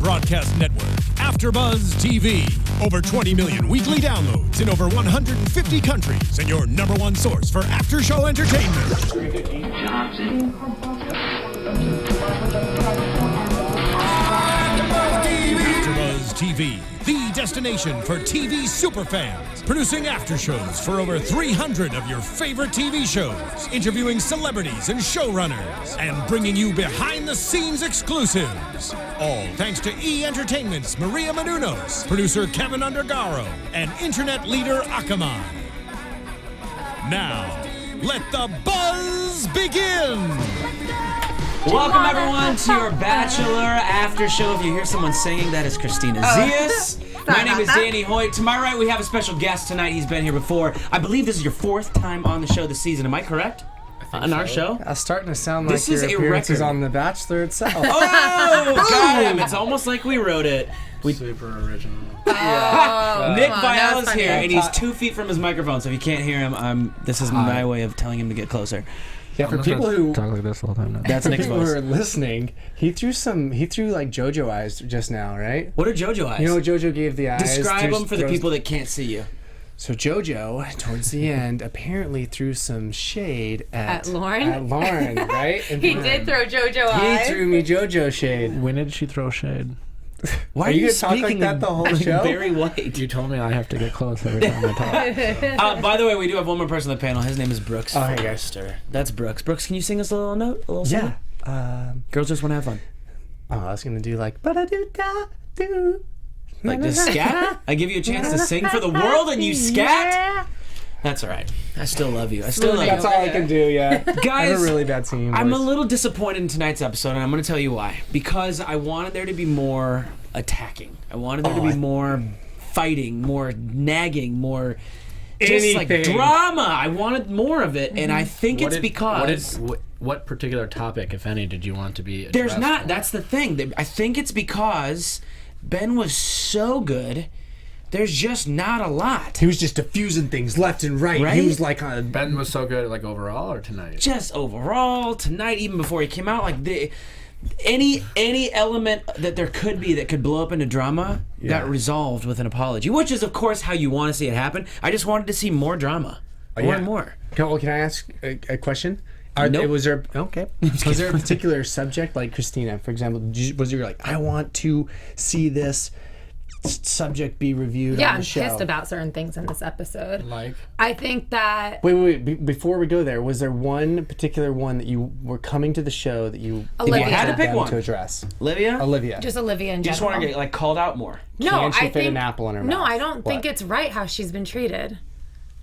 broadcast network, AFTERBUZZ TV. Over 20 million weekly downloads in over 150 countries, and your #1 source for after-show entertainment. AFTERBUZZ TV, the destination for TV superfans, producing after shows for over 300 of your favorite TV shows, interviewing celebrities and showrunners, and bringing you behind-the-scenes exclusives. All thanks to E! Entertainment's Maria Menounos, producer Kevin Undergaro, and internet leader Akamai. Now, let the buzz begin! Welcome everyone to your Bachelor after show. If you hear someone singing, that is Kristina Zias. My name is Danny Hoyt. To my right, we have a special guest tonight. He's been here before. I believe this is your 4th time on the show this season. Am I correct? On our show? It's starting to sound like This is your a appearances record. on The Bachelor itself. Oh, got him. It's almost like we wrote it. Super original. Nick Viall is here, and he's 2 feet from his microphone, so if you can't hear him, this is my way of telling him to get closer. Yeah, for people who talk like this the whole time now. That's Nick's people who voice. are listening, he threw like JoJo eyes just now, right? What are JoJo eyes? You know, JoJo gave the eyes. Describe them for the people that can't see you. So JoJo, towards the end, apparently threw some shade at Lauren. At Lauren, right? And He did throw JoJo eyes. He threw me JoJo shade. When did she throw shade? Why Are you gonna talk like that the whole show? Very white. You told me I have to get close every time I talk. By the way, we do have one more person on the panel. His name is Brooks. Oh, hey guys. Foster. That's Brooks. Brooks, can you sing us a little note? A little Yeah. song? Girls just want to have fun. Oh, I was gonna do like ba-da-do-da-do. Like this scat? I give you a chance to sing for the world and you scat? Yeah. That's all right. I still love you. I still love That's you. all I can do, yeah. Guys, I have a really bad singing voice. I'm a little disappointed in tonight's episode, and I'm going to tell you why. Because I wanted there to be more attacking. I wanted there to be more fighting, more nagging, more just like drama. I wanted more of it, and I think it's because... What particular topic, if any, did you want to be addressed? There's not. That's the thing. I think it's because Ben was so good. There's just not a lot. He was just diffusing things left and right. Right? He was like Ben was so good, like overall or tonight? Just overall tonight, even before he came out, like any element that there could be that could blow up into drama got resolved with an apology, which is of course how you want to see it happen. I just wanted to see more drama, more and more. Can I ask a question? Nope. Was there a particular subject, like Kristina, for example? Was you like, I want to see this subject be reviewed on the show? Yeah, I'm pissed about certain things in this episode. Like? I think that... Wait. Before we go there, was there one particular one that you were coming to the show that you Olivia. Had to pick them one to address? Olivia? Just Olivia in You just general. want to get like called out more No, Can she I fit think... an apple in her No, mouth? I don't think What? it's right how she's been treated.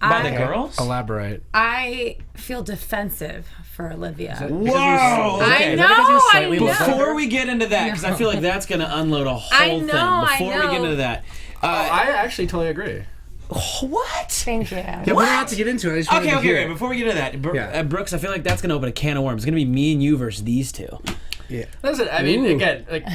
by the girls. Elaborate. I feel defensive for Olivia. Whoa! I Okay. know. Before we get into that, because I feel like that's going to unload a whole I know, thing. Before I we get know. into that. I actually totally agree. What? Thank you. Yeah, we don't have to get into it. I just wanted to hear Okay. it. Before we get into that, Yeah. Brooks, I feel like that's going to open a can of worms. It's going to be me and you versus these two. Yeah. Listen, I mean, again, like,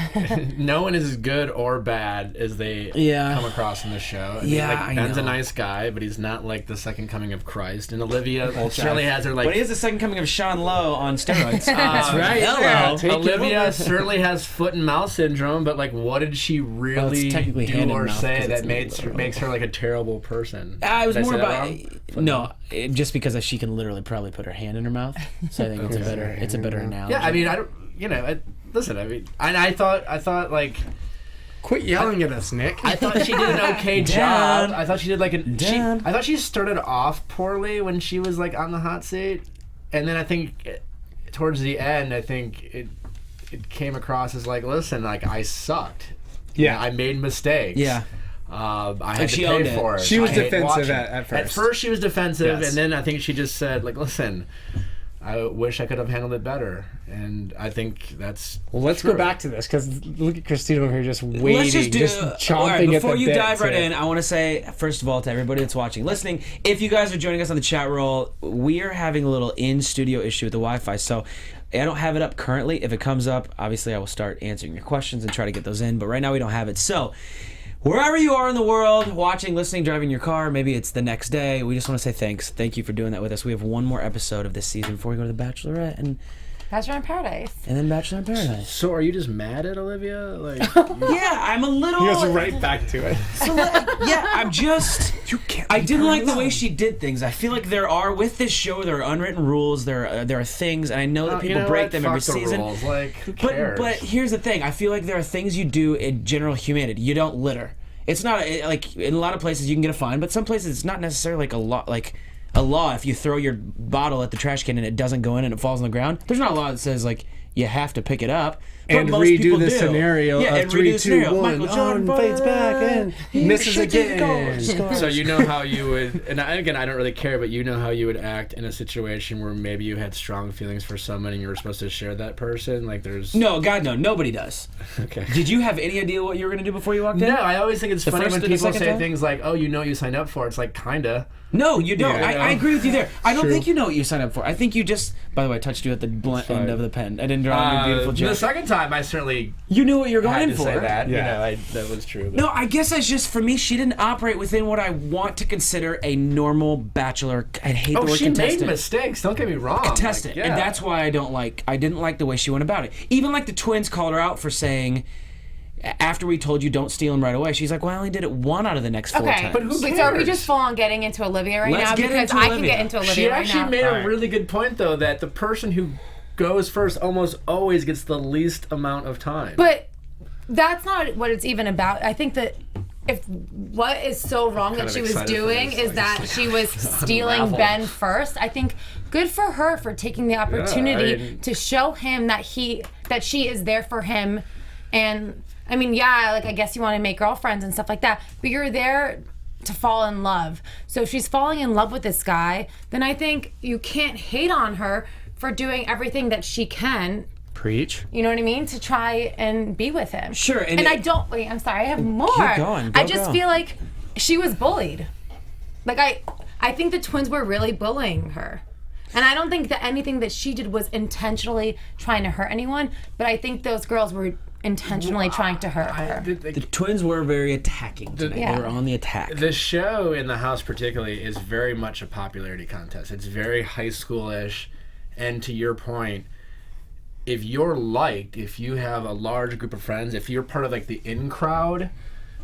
no one is as good or bad as they come across in the show. I mean, like, Ben's a nice guy, but he's not like the second coming of Christ. And Olivia certainly has her like. But he is the second coming of Sean Lowe on steroids. That's right. Hello. Yeah, Olivia certainly has foot and mouth syndrome, but like, what did she really technically hand do and or mouth, say 'cause that it's makes her like a terrible person? It was Did I more say that about wrong? just because she can literally probably put her hand in her mouth. So I think it's a better analogy. Yeah, I mean, I don't. You know, listen. I mean, and I thought like. Quit yelling at us, Nick. I thought she did an okay Dad. job. I thought she did like Dad. I thought she started off poorly when she was like on the hot seat, and then I think towards the end, I think it came across as like, listen, like I sucked. Yeah. I made mistakes. Yeah. I had to she owned pay it. for it. She was I hate defensive watching. at first. At first, she was defensive, Yes. and then I think she just said, like, listen, I wish I could have handled it better. And I think that's Well, let's true. go back to this, because look at Kristina over here just waiting, Let's just chomping all right, at the before you bit dive right to- in, I want to say, first of all, to everybody that's watching, listening, if you guys are joining us on the chat roll, we are having a little in-studio issue with the Wi-Fi, so I don't have it up currently. If it comes up, obviously I will start answering your questions and try to get those in, but right now we don't have it. So wherever you are in the world, watching, listening, driving your car, maybe it's the next day, we just want to say thanks. Thank you for doing that with us. We have one more episode of this season before we go to The Bachelorette, and Bachelor in Paradise. And then Bachelor in Paradise. So are you just mad at Olivia? Like, Yeah, I'm a little. He goes right back to it. So yeah, I'm just. I didn't like the way she did things. I feel like with this show, there are unwritten rules. There are things, and I know that people break them every season. Rules. Like, who cares? But here's the thing. I feel like there are things you do in general humanity. You don't litter. It's not like in a lot of places you can get a fine, but some places it's not necessarily like a law. If you throw your bottle at the trash can and it doesn't go in and it falls on the ground, there's not a law that says like you have to pick it up. But And most redo people the do. scenario Yeah, of and 3, redo the 2, scenario. 1. Michael Jordan fades back and misses again. So you know how you would, and again, I don't really care, but you know how you would act in a situation where maybe you had strong feelings for someone and you were supposed to share that person. Like there's No, God, no, nobody does. Okay. Did you have any idea what you were gonna do before you walked in? No, I always think it's funny first when and the people second say time? things like, "Oh, you know what you signed up for." It's like kinda. No, you don't. Yeah, I agree with you there. I don't True. think you know what you signed up for. I think you just. By the way, I touched you at the blunt end of the pen. I didn't draw your beautiful The joke. second time, I certainly You knew what you were going had in to for. say that. Yeah. You know, that was true. But. No, I guess that's just for me. She didn't operate within what I want to consider a normal bachelor. I hate the Oh, word she contestant. made mistakes. Don't get me wrong. Contestant, Like, and that's why I didn't like the way she went about it. Even like the twins called her out for saying, after we told you don't steal them right away, she's like, well, I only did it 1 out of the next 4 Okay, times. But who so are we cares? just full on getting into Olivia right Let's now? get Because into I can Olivia. get into Olivia She right actually now. made a really good point, though, that the person who goes first almost always gets the least amount of time. But that's not what it's even about. I think that if what is so wrong kind that of she was excited for doing this, is like, that it's she was stealing unraveled. Ben first, I think good for her for taking the opportunity mean- to show him that she is there for him. And I mean, yeah, like I guess you want to make girlfriends and stuff like that, but you're there to fall in love. So if she's falling in love with this guy, then I think you can't hate on her for doing everything that she can. Preach. You know what I mean? To try and be with him. Sure, and I don't. Wait, I'm sorry. I have more. Keep going. I just Go. feel like she was bullied. Like I think the twins were really bullying her, and I don't think that anything that she did was intentionally trying to hurt anyone. But I think those girls were intentionally trying to hurt her. The twins were very attacking tonight. Yeah. They were on the attack. The show in the house particularly is very much a popularity contest. It's very high schoolish, and to your point, if you're liked, if you have a large group of friends, if you're part of like the in crowd,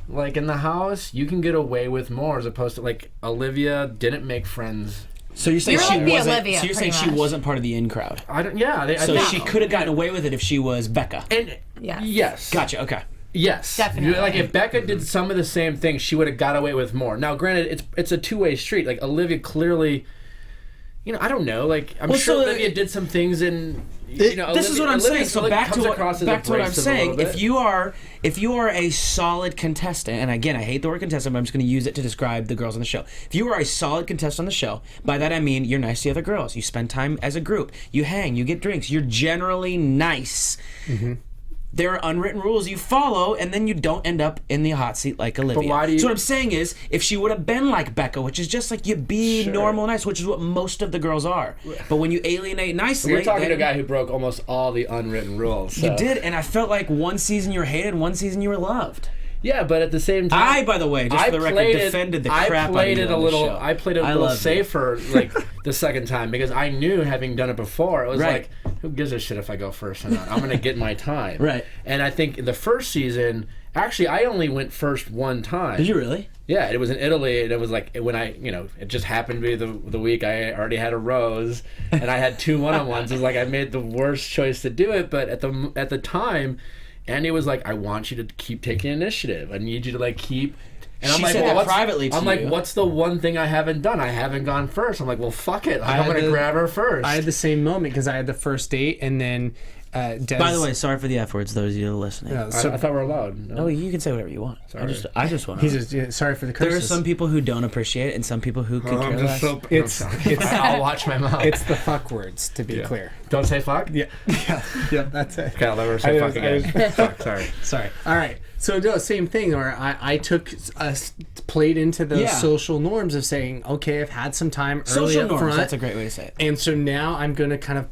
like in the house, you can get away with more as opposed to like Olivia didn't make friends. So you're saying You're she like the wasn't? Olivia, So you're saying pretty she much. wasn't part of the in crowd? I don't. Yeah. I So think- she could have gotten away with it if she was Becca. And Yes. yes. Gotcha. Okay. Yes, Definitely. Like if Becca did some of the same things, she would have got away with more. Now, granted, it's a two-way street. Like Olivia clearly, I don't know. Like I'm Well, sure so Olivia did some things in. This is what I'm saying. So back to what I'm saying. If If you are a solid contestant, and again, I hate the word contestant, but I'm just going to use it to describe the girls on the show. If you are a solid contestant on the show, by that I mean you're nice to the other girls. You spend time as a group. You hang. You get drinks. You're generally nice. Mm-hmm. There are unwritten rules you follow, and then you don't end up in the hot seat like Olivia. But why do you? So what I'm saying is, if she would have been like Becca, which is just like you be normal, nice, which is what most of the girls are. But when you alienate nicely, We're talking to a then- guy who broke almost all the unwritten rules. You so. did, and I felt like one season you were hated, one season you were loved. Yeah, but at the same time, I, by the way, just for the record, defended the crap out of you on this show. I played it a I little love you. safer, like the second time, because I knew, having done it before, it was Right. like, who gives a shit if I go first or not? I'm gonna get my time. Right. And I think in the first season, actually, I only went first one time. Did you really? Yeah, it was in Italy, and it was like when it just happened to be the week I already had a rose, and I had 2 one-on-ones. It was like I made the worst choice to do it, but at the time, Andy was like, "I want you to keep taking initiative. I need you to like keep." And She I'm like, said well, that privately to I'm like, you. what's the one thing I haven't done? I haven't gone first. I'm like, well, fuck it. I'm had gonna the- grab her first. I had the same moment because I had the first date, and then Des. By the way, sorry for the F words, those of you listening. Yeah, I so thought we were allowed. No. Oh, you can say whatever you want. Sorry. I just want he's to. just sorry for the There curses. are some people who don't appreciate it, and some people who could care less. It's I'll watch my mouth. it's the fuck words to be clear. Don't say fuck. Yeah, that's it. Okay, I'll never say I fuck was- again. Fuck, sorry. Sorry. All right. So no, same thing. Where I took played into those Yeah. social norms of saying, okay, I've had some time early Social up norms, front, that's a great way to say it. and so now I'm gonna kind of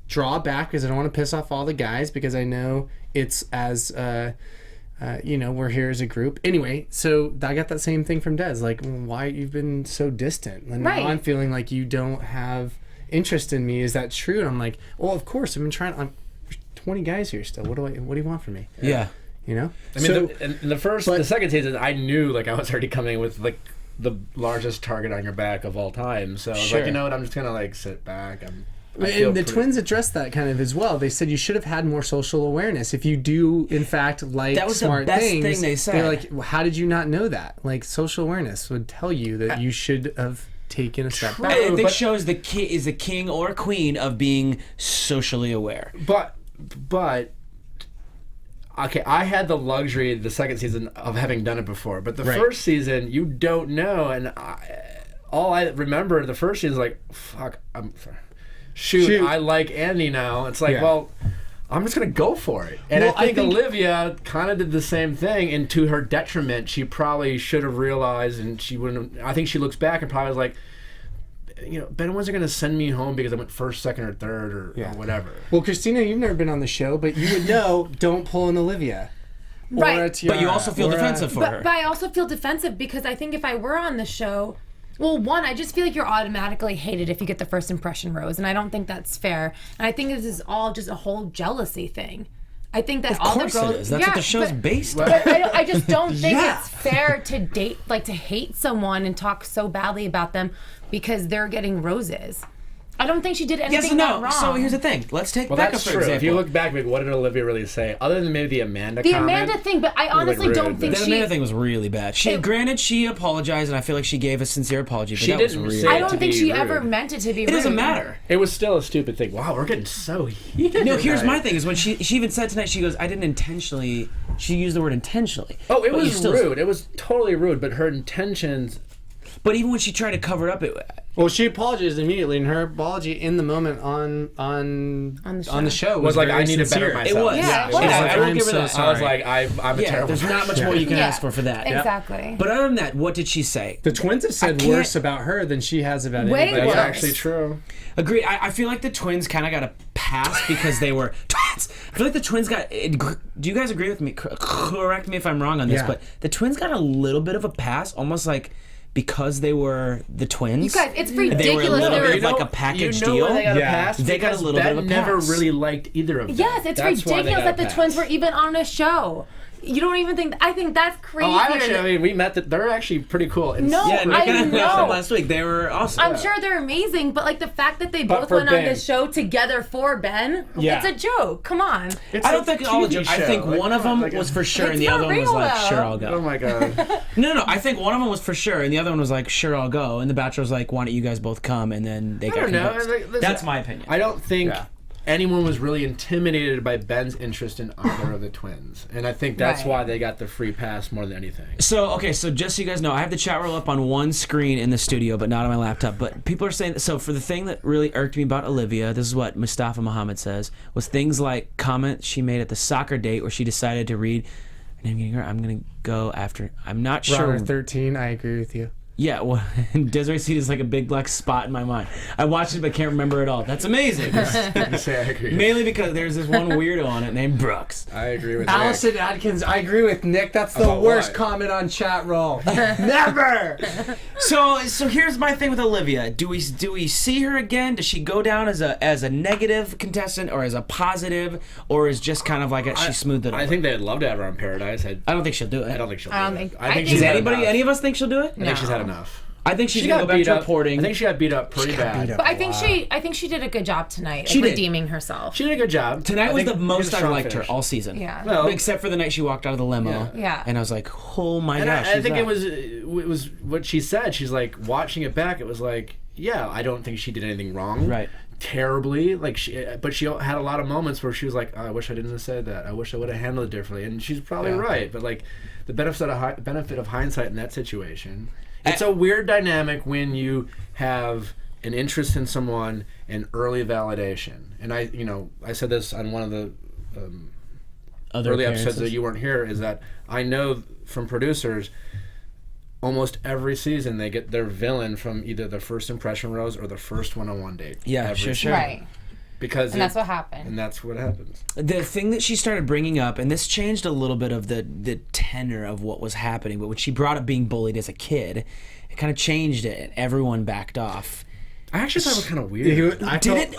draw back because I don't want to piss off all the guys because I know it's as we're here as a group. Anyway, so I got that same thing from Des. Like, why you've been so distant? And Right. now I'm feeling like you don't have interest in me. Is that true? And I'm like, well, of course. I'm 20 guys here still. What do you want from me? Yeah. You know? I mean, in the second season, I knew like I was already coming with like the largest target on your back of all time. So I was like, you know what? I'm just gonna like sit back. And the twins addressed that kind of as well. They said you should have had more social awareness. If you do, in fact, like that was smart the best things, thing they said. They're like, well, how did you not know that? Like, social awareness would tell you that you should have taken a step back. I think shows the is the king or queen of being socially aware. But okay, I had the luxury the second season of having done it before. But the first season, you don't know, and all I remember the first season is like, fuck, I'm sorry. Shoot, I like Andy now. It's like, well, I'm just gonna go for it. And I think Olivia kind of did the same thing, and to her detriment, she probably should have realized, and she wouldn't. I think she looks back and probably was like, you know, Ben wasn't gonna send me home because I went first, second, or third, or whatever. Well, Kristina, you've never been on the show, but you would know. Don't pull an Olivia. Right. But you also feel defensive for her. But I also feel defensive because I think if I were on the show. Well, one, I just feel like you're automatically hated if you get the first impression rose, and I don't think that's fair. And I think this is all just a whole jealousy thing. I think that all the girls. Of course it is. That's what the show's based on. But I just don't think it's fair to to hate someone and talk so badly about them because they're getting roses. I don't think she did anything wrong. So here's the thing. Let's take Becca, that's for true. example. If you look back, what did Olivia really say? Other than maybe the Amanda the comment? Amanda thing, but I honestly don't think the Amanda thing was really bad. Granted, she apologized, and I feel like she gave a sincere apology, but that was really I don't think she ever meant it to be rude. It doesn't matter. It was still a stupid thing. Wow, we're getting so heated. No, here's my thing, is when she even said tonight, she goes, I didn't intentionally, she used the word intentionally. Oh, it was rude. It was totally rude, but her intentions... But even when she tried to cover it up, well, she apologized immediately, and her apology in the moment on the show was like, very I need to sincere. better myself. It was. Yeah, it was. I will give her that. I was like, I'm a terrible there's not much more you can ask for that. Exactly. But other than that, what did she say? The twins have said worse about her than she has about Way anybody. worse. That's actually true. Agreed. I feel like the twins kind of got a pass because they were twins. I feel like the twins got... Do you guys agree with me? Correct me if I'm wrong on this, but the twins got a little bit of a pass, almost like... Because they were the twins, you guys, it's ridiculous. They were a little bit of like a package deal. They got a pass. They got a little bit of a pass. never really liked either of them. Yes, it's ridiculous that the twins were even on a show. You don't even think... I think that's crazy. Oh, I mean, we met... They're actually pretty cool. No, yeah, Nick and I met them know. last week. They were awesome. I'm sure they're amazing, but like the fact that they both went on this show together for Ben, it's a joke. Come on. I don't think all a joke. I think one of them was for sure, and the other one was like, sure, I'll go. Oh my god. No. I think one of them was for sure, and the other one was like, sure, I'll go. And the Bachelor was like, why don't you guys both come? And then they got convinced. Listen, that's my opinion. I don't think anyone was really intimidated by Ben's interest in either of the twins, and I think that's why they got the free pass more than anything. So just so you guys know, I have the chat roll up on one screen in the studio, but not on my laptop. But people are saying, so for the thing that really irked me about Olivia, this is what Mustafa Muhammad says, was things like comments she made at the soccer date where she decided to read, and I'm gonna go after. I'm not sure. Round 13, I agree with you. Yeah, well, Desiree Seed is like a big black spot in my mind. I watched it but can't remember it all. That's amazing. I agree. Mainly because there's this one weirdo on it named Brooks. I agree with Allison Atkins, I agree with Nick. That's the worst comment on chat roll. Never! So here's my thing with Olivia. Do we see her again? Does she go down as a negative contestant or as a positive, or is just kind of like she smoothed it over? I think they'd love to have her on Paradise. I don't think she'll do it. I don't think she'll do it. I think does any of us think she'll do it? I think she's had enough. I think she's gonna go back to reporting. I think she got beat up pretty bad. But I think she did a good job tonight, She did. redeeming herself. She did a good job. Tonight was the most I've liked her all season. Yeah. Well, except for the night she walked out of the limo. Yeah. And I was like, oh my gosh. I think it was what she said. She's like, watching it back, it was like, yeah, I don't think she did anything wrong. Right. Terribly, but she had a lot of moments where she was like, oh, I wish I didn't have said that. I wish I would have handled it differently. And she's probably right. But like, the benefit of hindsight in that situation. It's a weird dynamic when you have an interest in someone and early validation. And I said this on one of the early episodes that you weren't here, is that I know from producers, almost every season they get their villain from either the first impression rose or the first one-on-one date. Yeah, sure. Right. Because that's what happened. And that's what happens. The thing that she started bringing up, and this changed a little bit of the tenor of what was happening, but when she brought up being bullied as a kid, it kind of changed it, and everyone backed off. I actually thought it was kind of weird.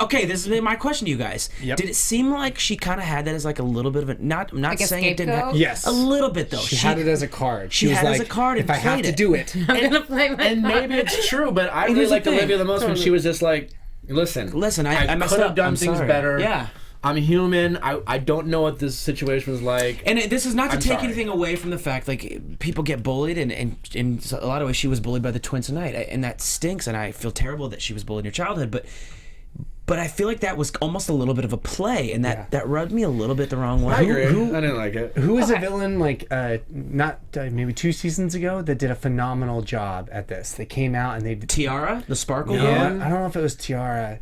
Okay, this is my question to you guys. Yep. Did it seem like she kind of had that as like a little bit of a not Like a saying it didn't scapegoat? Yes. a little bit though. She had it as a card. She had was it as a card and if I have played to it. do it. I'm gonna play my And maybe it's true, but I really here's the liked thing. Olivia the most when she was just like, listen, I messed could have up. done I'm things sorry. better. Yeah. I'm human. I don't know what this situation was like. And this is not to I'm take sorry. anything away from the fact like people get bullied, and in a lot of ways she was bullied by the twins tonight, and that stinks. And I feel terrible that she was bullied in your childhood, but I feel like that was almost a little bit of a play, and that rubbed me a little bit the wrong way. I agree. I didn't like it. Who was a villain maybe 2 seasons ago that did a phenomenal job at this? They came out and they Tiara, the sparkle yeah, one. I don't know if it was Tiara.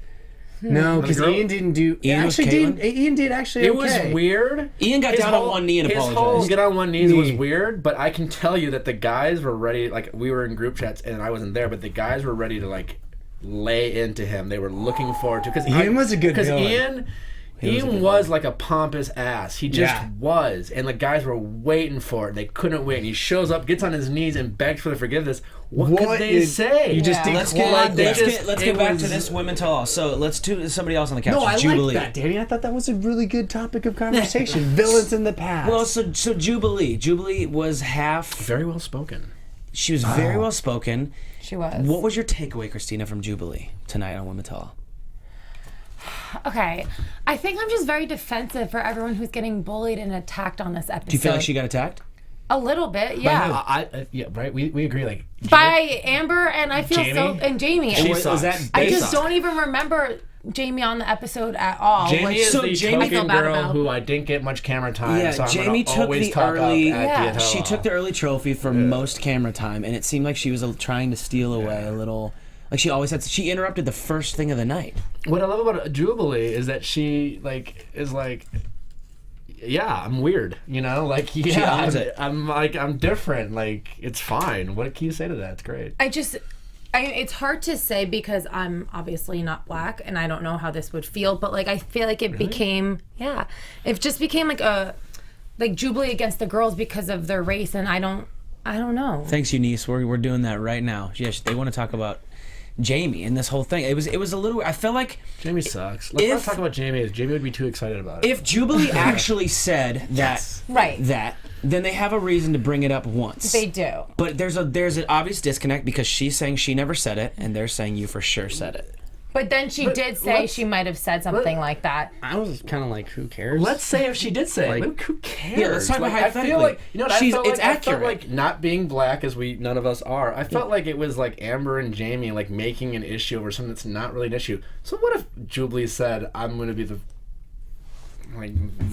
No, because girl? Ian didn't do. Ian was actually, Caitlyn? Ian did actually. It okay. was weird. Ian got down on one knee and His whole apologized. get on one knees was weird, but I can tell you that the guys were ready. Like, we were in group chats and I wasn't there, but the guys were ready to like lay into him. They were looking forward to, because Ian was a good villain. Ian was like a pompous ass. He just was, and the guys were waiting for it. They couldn't wait. And he shows up, gets on his knees, and begs for the forgiveness. What could they say? You just Let's get back to this women tell all. So let's do somebody else on the couch. No, I Jubilee. like that, Danny. I thought that was a really good topic of conversation. Villains in the past. Well, so Jubilee. Jubilee was half. Very well spoken. She was very well spoken. She was. What was your takeaway, Kristina, from Jubilee tonight on Women Tell All? Okay, I think I'm just very defensive for everyone who's getting bullied and attacked on this episode. Do you feel like she got attacked? A little bit, yeah. Yeah, right. We agree. Like, By Amber, and I feel Jamie? and Jamie. She Was sucks. that I based just on- don't even remember Jamie on the episode at all. Jamie Like, is so the Jamie- I feel token bad girl about. who I didn't get much camera time. Yeah, so I'm Jamie gonna took always the talk early. up at Yeah. Dia She Tell took the early trophy for most camera time, and it seemed like she was trying to steal away a little. Like she always had. She interrupted the first thing of the night. What I love about Jubilee is that she is like, yeah, I'm weird, you know, like, yeah, owns it. I'm different, like, it's fine. What can you say to that? It's great. It's hard to say because I'm obviously not black and I don't know how this would feel, but like I feel like it became it just became like Jubilee against the girls because of their race, and I don't know. Thanks, Eunice. We're doing that right now. Yes, they want to talk about Jamie and this whole thing. It was a little. I felt like Jamie sucks. Let's not talk about Jamie. Jamie would be too excited about it. if Jubilee actually said Right. that, then they have a reason to bring it up once. They do. But there's an obvious disconnect because she's saying she never said it, and they're saying you for sure said it. But then she did say she might have said something like that. I was kind of like, who cares? Let's say if she did say it. Like- Like, who cares? Yeah, let's talk about I feel hypothetically. like, you know what, It's I felt accurate. like not being black, as none of us are, I felt like it was like Amber and Jamie like making an issue over something that's not really an issue. So what if Jubilee said, I'm going to be the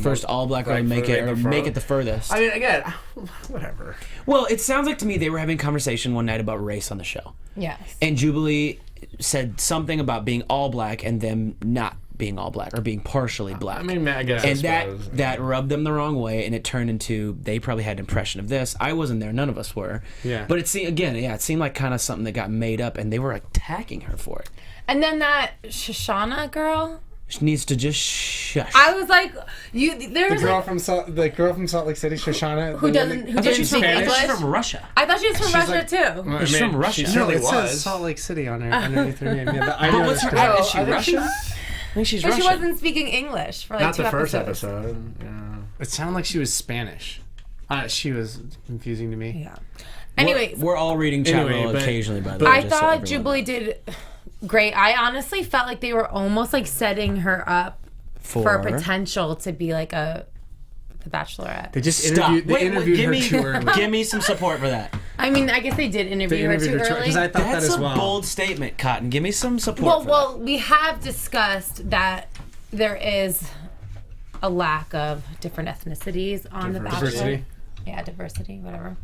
First all black girl to make it, or make it the furthest. I mean, again, whatever. Well, it sounds like to me they were having a conversation one night about race on the show. Yes. And Jubilee said something about being all black and them not being all black or being partially black. I mean, I guess. And I suppose. that rubbed them the wrong way, and it turned into they probably had an impression of this. I wasn't there; none of us were. Yeah. But it seemed like kind of something that got made up, and they were attacking her for it. And then that Shoshana girl, She needs to just shush. I was like, there the was girl like, from Salt Lake City, Shoshana, who didn't speak English. She's from Russia. I thought she was from Russia like- too. She's from Russia. She No, certainly it says was. Salt Lake City on her underneath her name. Yeah, but I know what's her? that's Is she I think Russian? she's- I think she's But Russian. she wasn't speaking English for like Not 2 the first episodes. episode. Yeah. It sounded like she was Spanish. She was confusing to me. Yeah. Anyway, we're all reading chat Anyway, roll but- occasionally, by the way. I just so thought everyone Jubilee did great. I honestly felt like they were almost like setting her up for potential to be like the Bachelorette. They just Stop. interviewed give her me, too early. Give me some support for that. I mean, I guess they did interview her too early. because I thought that That's as a well. bold statement, Cotton. Give me some support. Well, we have discussed that there is a lack of different ethnicities on The Bachelor. Diversity. Yeah, diversity, whatever.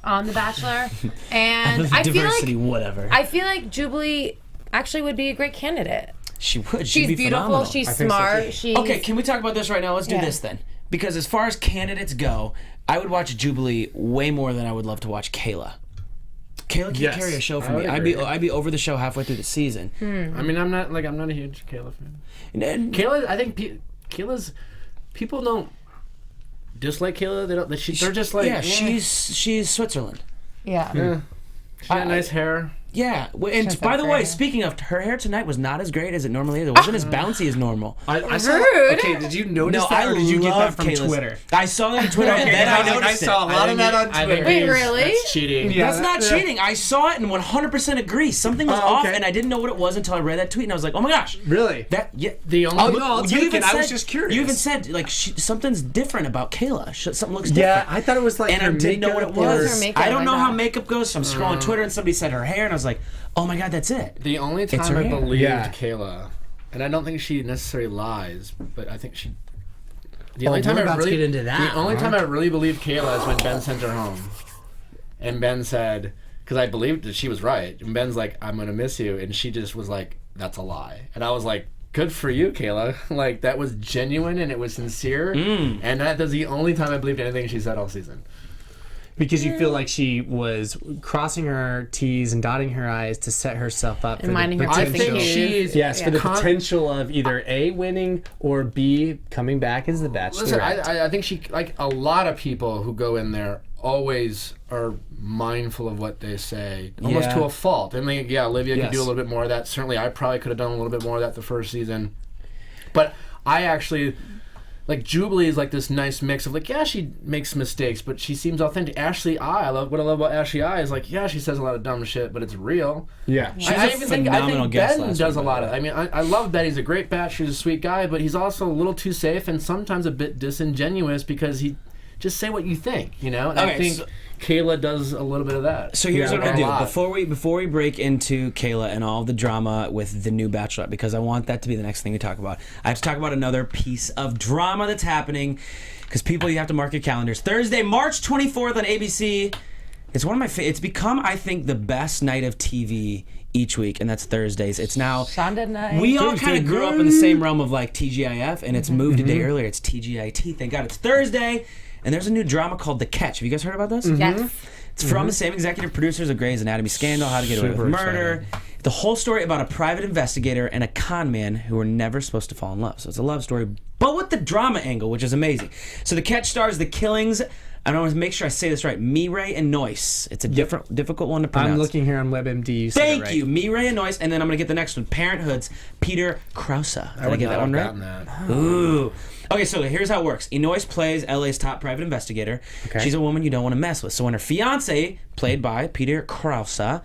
On The Bachelor. And I diversity, feel like whatever. I feel like Jubilee actually would be a great candidate. She would. She'd She's be beautiful. phenomenal. She's think so, smart. too. She's Okay, can we talk about this right now? Let's do Yeah. this then. Because as far as candidates go, I would watch Jubilee way more than I would love to watch Kayla. Kayla can Yes, carry a show for I me. would I'd be over the show halfway through the season. Hmm. I mean, I'm not a huge Kayla fan. And Kayla, I think Kayla's people don't dislike Kayla. They don't. They're just like, she's Switzerland. yeah. She got nice hair. Yeah, and by the way, speaking of, her hair tonight was not as great as it normally is. It wasn't as bouncy as normal. I saw, okay, did you notice that, or did you get that from Kayla's Twitter? I saw that on Twitter, and then I noticed I saw a lot of that on Twitter. Wait, really? That's cheating. Yeah, That's not cheating. I saw it and 100% agree. Something was off, and I didn't know what it was until I read that tweet, and I was like, oh my gosh. Really? That, yeah. The only I'll take it. I was just curious. You even said, like, something's different about Kayla. Something looks different. Yeah, I thought it was like and her I didn't know what it was. Her makeup, I don't know I how thought. makeup goes, so I'm scrolling Twitter, and somebody said her hair, and I was like, oh my god, that's it. The only It's time her I hair. believed Yeah. Kayla, and I don't think she necessarily lies, but I think she. The Oh, only time we're I about to really get into that, The only huh? time I really believed Kayla is when Ben sent her home, and Ben said, because I believed that she was right, and Ben's like, "I'm gonna miss you," and she just was like, "That's a lie," and I was like, "Good for you, Kayla." Like, that was genuine and it was sincere, and that is the only time I believed anything she said all season. Because you feel like she was crossing her T's and dotting her I's to set herself up for the minding her potential. I think she is. Yes, for the Con- potential of either A, winning, or B, coming back as the Bachelor. Listen, I think she, like a lot of people who go in there, always are mindful of what they say, almost Yeah. to a fault. I mean, yeah, Olivia could do a Yes. little bit more of that. Certainly, I probably could have done a little bit more of that the first season. But I actually, like, Jubilee is like this nice mix of, like, yeah, she makes mistakes, but she seems authentic. Ashley what I love about Ashley I is, like, yeah, she says a lot of dumb shit, but it's real. Yeah. I a think phenomenal guest Ben last does a week, lot by of. the I mean, I love Ben. He's a great bachelor. He's a sweet guy, but he's also a little too safe and sometimes a bit disingenuous because he just say what you think, you know. And I Okay, think so- Kayla does a little bit of that. So here's Yeah, what I a do lot. before we break into Kayla and all the drama with the new Bachelorette, because I want that to be the next thing we talk about. I have to talk about another piece of drama that's happening, because people, you have to mark your calendars. Thursday, March 24th on ABC. It's one of my it's become, I think, the best night of TV each week, and that's Thursdays. It's now Shonda night. we all kind of grew up in the same realm of like TGIF, and it's moved a day earlier. It's TGIT. Thank God it's Thursday. And there's a new drama called The Catch. Have you guys heard about this? Yes. It's from the same executive producers of Grey's Anatomy, Scandal, How to Get Away with Super Murder. The whole story about a private investigator and a con man who were never supposed to fall in love. So it's a love story, but with the drama angle, which is amazing. So The Catch stars the killings. I want to make sure I say this right. Mireille and Noyce. It's a difficult one to pronounce. I'm looking here on WebMD. You said it Thank right. you, Mireille and Noyce, and then I'm gonna get the next one. Parenthood's Peter Krause. Did I get that one right? Ooh. Okay, so here's how it works. Enoise plays LA's top private investigator. Okay. She's a woman you don't want to mess with. So when her fiance, played by Peter Krause,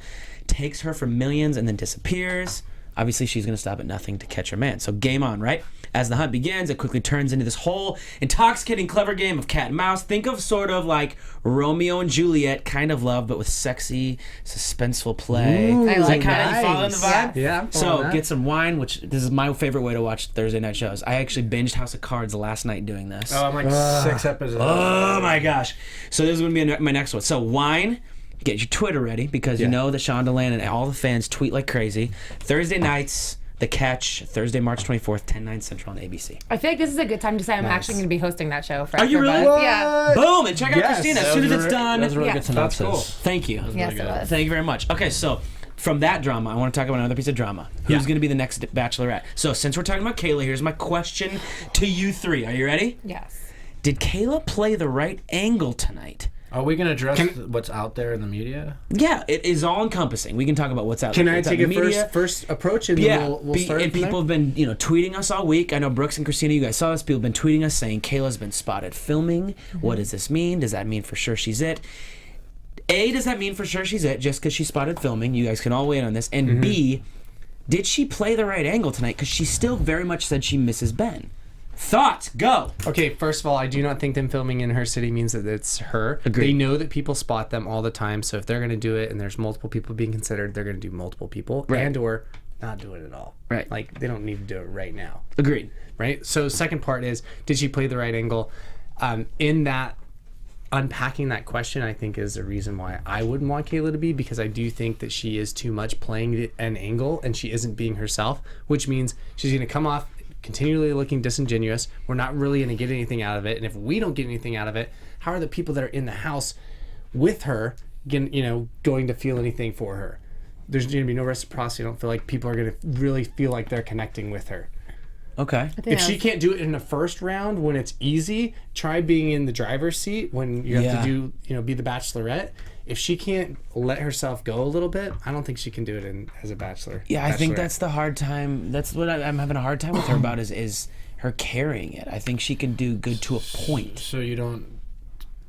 takes her for millions and then disappears, obviously she's going to stop at nothing to catch her man. So game on, right? As the hunt begins, it quickly turns into this whole intoxicating, clever game of cat and mouse. Think of sort of like Romeo and Juliet kind of love, but with sexy, suspenseful play. Ooh, I Is that like kind of that. you following the vibe? Yeah, I'm So following that. get some wine, which this is my favorite way to watch Thursday night shows. I actually binged House of Cards last night doing this. Oh, I'm like 6 episodes. Oh my gosh. So this is going to be my next one. So wine, get your Twitter ready, because you know that Shonda Land and all the fans tweet like crazy. Thursday nights, The Catch, Thursday, March 24th, 10/9 Central on ABC. I feel like this is a good time to say I'm actually going to be hosting that show. For Are you really? AfterBuzz. Yeah. Boom! And check out Yes. Christina as That soon was as it's a done. That was a really Yeah. good synopsis. That's cool. Thank you. Yes, it was. Thank you very much. Okay, so from that drama, I want to talk about another piece of drama. Who's going to be the next Bachelorette? So since we're talking about Kayla, here's my question to you three. Are you ready? Yes. Did Kayla play the right angle tonight? Are we going to address what's out there in the media? Yeah, it is all encompassing. We can talk about what's out there. Can I what's out take in a the media. first approach and Yeah, then we'll start and from people there? have been, tweeting us all week. I know Brooks and Christina, you guys saw this. People have been tweeting us saying Kayla's been spotted filming. What does this mean? Does that mean for sure she's it? A, does that mean for sure she's it just because she spotted filming? You guys can all weigh in on this. And B, did she play the right angle tonight? Because she still very much said she misses Ben. Thoughts, go. Okay, first of all, I do not think them filming in her city means that it's her. Agreed. They know that people spot them all the time, so if they're going to do it and there's multiple people being considered, they're going to do multiple people Right. and or not do it at all. Right. Like, they don't need to do it right now. Agreed. Right? So second part is, did she play the right angle? In that, unpacking that question, I think is a reason why I wouldn't want Kayla to be, because I do think that she is too much playing an angle and she isn't being herself, which means she's going to come off continually looking disingenuous. We're not really going to get anything out of it. And if we don't get anything out of it, how are the people that are in the house with her going to feel anything for her? There's going to be no reciprocity. I don't feel like people are going to really feel like they're connecting with her. Okay. If she can't do it in the first round when it's easy, try being in the driver's seat when you have to do, be the Bachelorette. if she can't let herself go a little bit, I don't think she can do it as a bachelor. Yeah, I think bachelorette. that's the hard time. That's what I'm having a hard time with her about is her carrying it. I think she can do good to a point. So you don't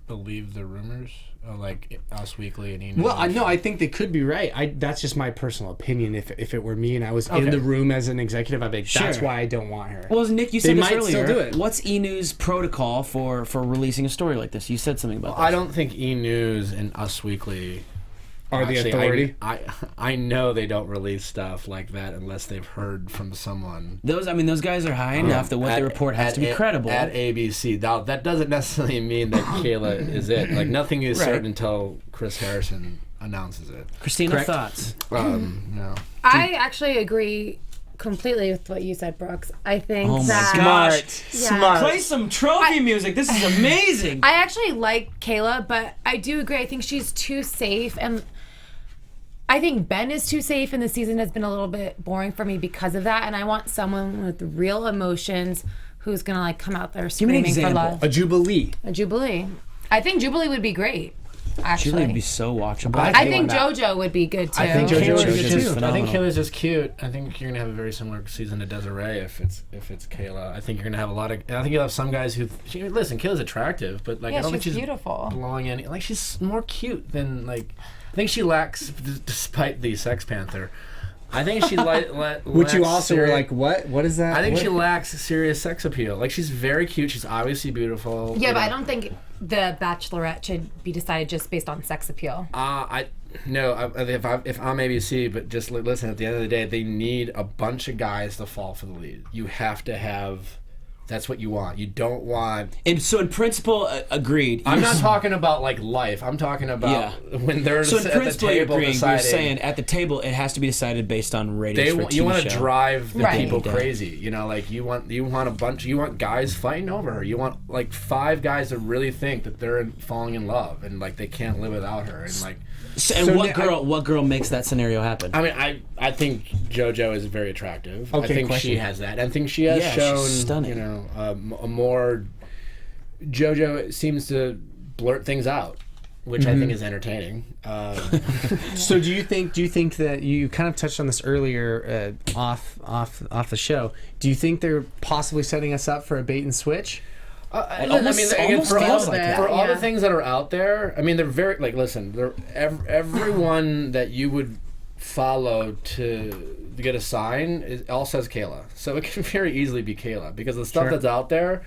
believe the rumors? Like Us Weekly and E! Well, I think they could be right. That's just my personal opinion. If it were me and I was in the room as an executive, I'd be like, that's why I don't want her. Well, Nick, you said this might earlier. still do it. What's E! News protocol for releasing a story like this? You said something about that. I don't think E! News and Us Weekly Are the authority? I know they don't release stuff like that unless they've heard from someone. Those guys are high enough that what they report has to be credible. At ABC. Now, that doesn't necessarily mean that Kayla is it. Like, nothing is certain until Chris Harrison announces it. Christina, thoughts? No. I actually agree completely with what you said, Brooks. I think Oh my that gosh. Smart. Play some trophy music. This is amazing. I actually like Kayla, but I do agree. I think she's too safe, and I think Ben is too safe, and the season has been a little bit boring for me because of that. And I want someone with real emotions who's gonna like come out there screaming for love. A Jubilee. A Jubilee. I think Jubilee would be great. Actually, Julie would be so watchable. I think JoJo would be good too. I think JoJo's Kayla's just just phenomenal. I think Kayla's just cute. I think you're gonna have a very similar season to Desiree if it's Kayla. I think you're gonna have a lot of. I think you'll have some guys who listen. Kayla's attractive, but like I don't think she's beautiful. belonging any. Like she's more cute than like. I think she lacks, despite the Sex Panther. I think she Which you also were like, what? What is that? I think what? she lacks serious sex appeal. Like she's very cute. She's obviously beautiful. Yeah, but I don't think the Bachelorette should be decided just based on sex appeal. If I'm ABC, but just listen. At the end of the day, they need a bunch of guys to fall for the lead. You have to have. That's what you want. You don't want. And so, in principle, agreed. I'm not talking about like life. I'm talking about when they're So, in at principle, the you're table agreeing. You're deciding. saying at the table it has to be decided based on ratings for a TV You want to show. drive the Right. people crazy. You know, like you want a bunch. You want guys fighting over her. You want like 5 guys that really think that they're falling in love and like they can't live without her. And like, what girl makes that scenario happen? I mean, I think JoJo is very attractive. Okay, I think question. she has that. I think she has Yeah, shown, she's stunning. you know, a more. JoJo seems to blurt things out, which I think is entertaining. So do you think that you kind of touched on this earlier off the show? Do you think they're possibly setting us up for a bait and switch? almost for feels all, like that. for all the Yeah. things that are out there, I mean, they're very like. Listen, they're everyone that you would follow to get a sign all says Kayla, so it can very easily be Kayla because the stuff that's out there,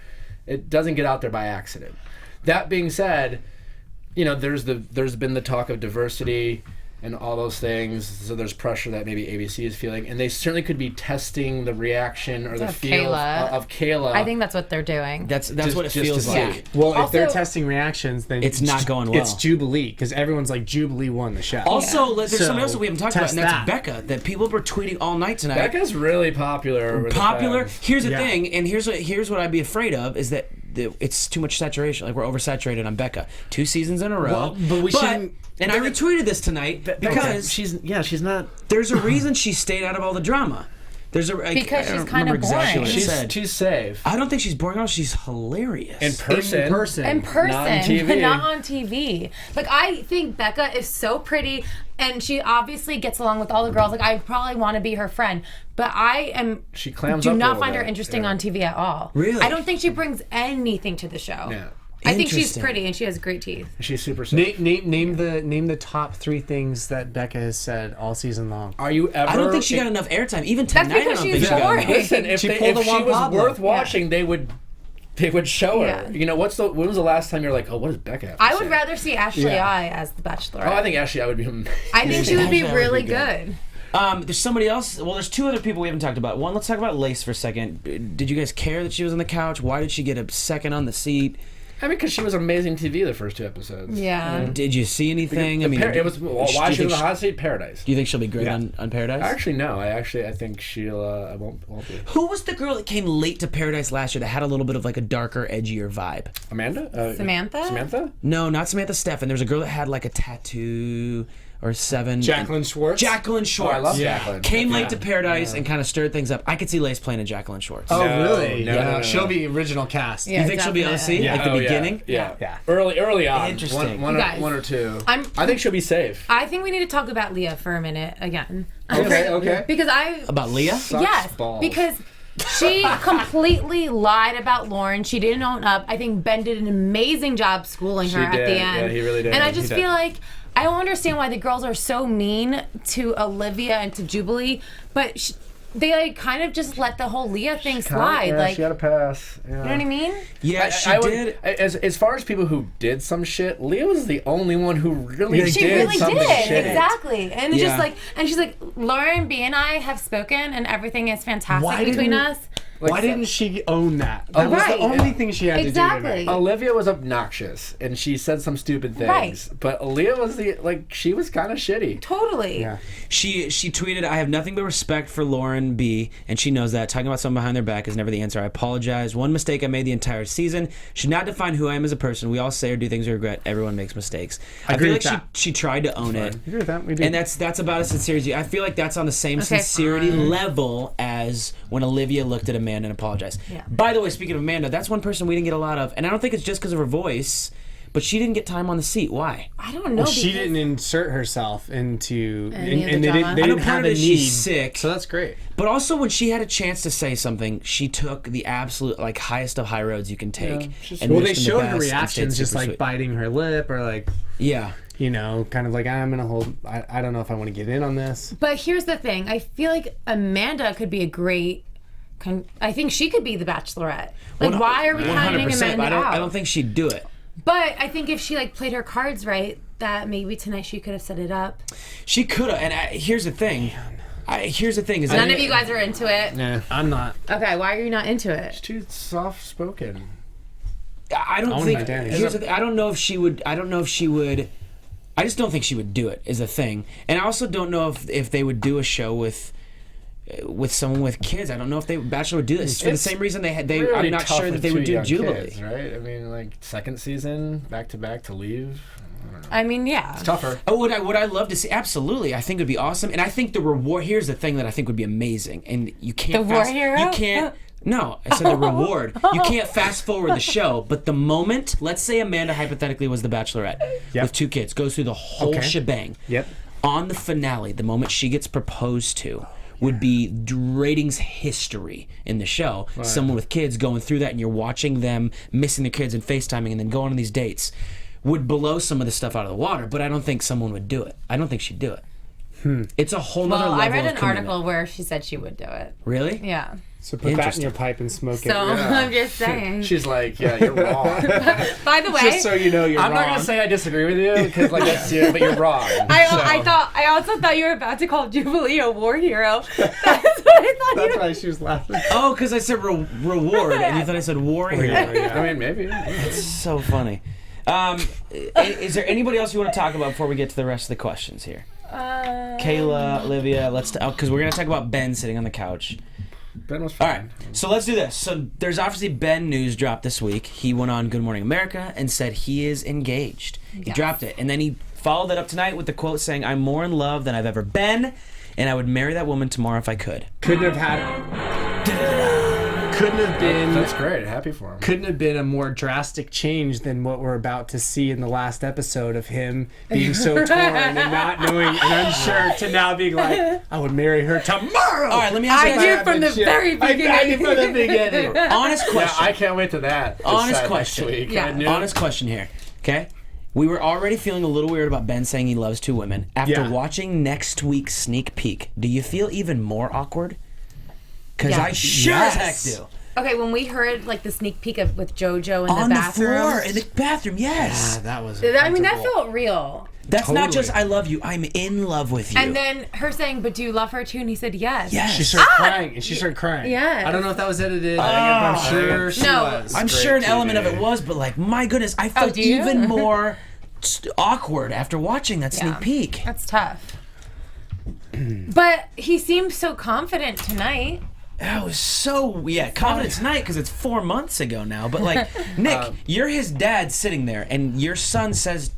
it doesn't get out there by accident. That being said, you know, there's been the talk of diversity and all those things, so there's pressure that maybe ABC is feeling, and they certainly could be testing the reaction or the Of feel Kayla. of Kayla. I think that's what they're doing. That's what it just to feels see. like. Well, if they're Also- testing reactions, then It's not going well. It's Jubilee because everyone's like Jubilee won the show. Also, there's So, something else that we haven't talked about, test and that's that. Becca. That people were tweeting all night tonight. Becca's really popular. With the Popular. fans. Here's the Yeah. thing, and here's what I'd be afraid of is that it's too much saturation. Like we're oversaturated on Becca. 2 seasons in a row. Well, but we shouldn't- And I retweeted this tonight because she's not. there's a reason she stayed out of all the drama. There's a Because I don't she's kinda remember exactly what boring. it said. She's safe I don't think she's boring at all. She's hilarious. in person. In person. in person, Not on TV. not on TV. Like I think Becca is so pretty, and she obviously gets along with all the girls. Like I probably want to be her friend, but She clams do up a not little find her bit, interesting yeah. on TV at all. Really? I don't think she brings anything to the show. Yeah. I think she's Interesting. pretty and she has great teeth. She's super safe. Name the top 3 things that Becca has said all season long. Are you ever? I don't think she got enough airtime. Even That's tonight, I because don't she's think she got boring. enough. Listen, if She she pulled a was Juan Pablo. worth watching, they would show her. Yeah. You know, when was the last time you're like, oh, what does Becca have to I would say? rather see Ashley Yeah. I as the Bachelorette. Oh, I think Ashley, I would be amazing. I think she would be Ashley I would really be good. good. There's somebody else. Well, there's 2 other people we haven't talked about. One, let's talk about Lace for a second. Did you guys care that she was on the couch? Why did she get a second on the seat? I mean, because she was amazing TV the first 2 episodes. Yeah. Did you see anything? It was why do she you was think on the hot seat. Paradise. Do you think she'll be great on Paradise? Actually, no. I think she'll. I won't be. Who was the girl that came late to Paradise last year that had a little bit of like a darker, edgier vibe? Amanda. Samantha? Samantha. No, not Samantha Stefan. There was a girl that had like a tattoo or 7. Jacqueline Schwartz. Jacqueline Schwartz. I love Jacqueline. Came late to Paradise and kind of stirred things up. I could see Lace playing a Jacqueline Schwartz. Oh, really? No. She'll be original cast. Yeah, you think she'll be OC? definitely. Like the beginning? Yeah. Early on. Interesting. One You guys, or two. I'm- I think she'll be safe. I think we need to talk about Leah for a minute again. Okay. Because About Leah? yes, balls. because she completely lied about Lauren. She didn't own up. I think Ben did an amazing job schooling her at did. the end. Yeah, he really did. And I He just did. feel like I don't understand why the girls are so mean to Olivia and to Jubilee, but they like kind of just let the whole Leah thing slide. Yeah, like, she got a pass. Yeah. you know what I mean? Yeah, she I would- did. As far as people who did some shit, Leah was the only one who really She did really something did, shitty. exactly. And it's Yeah. just like, and she's like, Lauren, B, and I have spoken, and everything is fantastic between didn't- us. Why didn't she own that? That was right. the only thing she had to do. Exactly. Tonight. Olivia was obnoxious and she said some stupid things, Right. but Leah was she was kind of shitty. Totally. Yeah. She tweeted, I have nothing but respect for Lauren B, and she knows that. Talking about someone behind their back is never the answer. I apologize. One mistake I made the entire season should not define who I am as a person. We all say or do things we regret. Everyone makes mistakes. I agree feel with like that. she tried to own it. Agree with that. We did. And that's about as sincere as you. I feel like that's on the same Okay, sincerity fine. level as when Olivia looked at Amanda and apologized. Yeah. By the way, speaking of Amanda, that's one person we didn't get a lot of, and I don't think it's just because of her voice, but she didn't get time on the seat. Why? I don't know. Well, she because- didn't insert herself into, Any of the and they drama? didn't. They I know didn't part have of a it is need. she's sick. So that's great. But also, when she had a chance to say something, she took the absolute highest of high roads you can take. And Well, wished they them the showed best her and reactions, stayed just super like sweet. biting her lip or like, Yeah. kind of like I'm gonna hold. I don't know if I want to get in on this. But here's the thing. I feel like Amanda could be a great. I think she could be the Bachelorette. Like, why are we counting 100%. Amanda out? I don't think she'd do it. But I think if she played her cards right, that maybe tonight she could have set it up. She could have. And here's the thing. Here's the thing. Is None of you guys are into it. Yeah, I'm not. Okay, why are you not into it? Too soft spoken. I don't own think. my daddy. Here's the thing. I don't know if she would. I just don't think she would do it. Is the thing. And I also don't know if they would do a show with someone with kids. I don't know if Bachelor would do this for the same reason they had. Really I'm not tough sure that with they would two do young Jubilee. kids, right? I mean, second season back to back to leave. I mean, yeah. Tougher. Oh, would I love to see? Absolutely, I think it would be awesome. And I think the reward. Here's the thing that I think would be amazing, and you can't. The war hero? You can't. No, I said the reward. You can't fast forward the show, but the moment, let's say Amanda hypothetically was the Bachelorette Yep. with 2 kids, goes through the whole Okay. shebang. Yep. On the finale, the moment she gets proposed to, would be ratings history in the show. Someone with kids going through that, and you're watching them missing their kids and FaceTiming, and then going on these dates, would blow some of the stuff out of the water. But I don't think someone would do it. I don't think she'd do it. It's a whole nother Well, level I read of an commitment. article where she said she would do it. Really? Yeah. So put that in Interesting. your pipe and smoke So it. I'm just saying. She's like, yeah, you're wrong. By the way, Just so you know, you're I'm wrong. not gonna say I disagree with you because that's you, but you're wrong. I also thought you were about to call Jubilee a war hero. That's what I thought. That's why she was laughing. Oh, because I said reward, and you thought I said warrior. I mean, maybe. It's so funny. Is there anybody else you want to talk about before we get to the rest of the questions here? Kayla, Olivia, because we're gonna talk about Ben sitting on the couch. Ben was All fine. right, so let's do this. So there's obviously Ben news dropped this week. He went on Good Morning America and said he is engaged. He Yes. dropped it, and then he followed it up tonight with the quote saying, "I'm more in love than I've ever been, and I would marry that woman tomorrow if I could." Couldn't have been. That's great. Happy for him. Couldn't have been a more drastic change than what we're about to see in the last episode of him being so torn and not knowing and unsure to now being like, I would marry her tomorrow. All right, let me ask you I guys knew from the very beginning. I knew from the beginning. honest Yeah, question. I can't wait to that. Honest Decide question. Next week. Yeah. I knew- Honest question here, okay? We were already feeling a little weird about Ben saying he loves 2 women. After Yeah. watching next week's sneak peek, do you feel even more awkward? Because Yeah. I sure as heck do. Okay, when we heard the sneak peek of with JoJo in On the the bathroom. floor, in the bathroom, yes. That was. I mean, that felt real. That's not Totally. just I love you, I'm in love with you. And then her saying, "But do you love her too?" And he said, "Yes." yes. She started crying, and she started crying. Yes. I don't know if that was edited. I'm sure she No. was. I'm Great sure an TV. element of it was, but my goodness, I felt do you? even more awkward after watching that sneak Yeah. peek. That's tough. But he seemed so confident tonight. That was so confident tonight because it's 4 months ago now. But Nick, you're his dad sitting there, and your son says,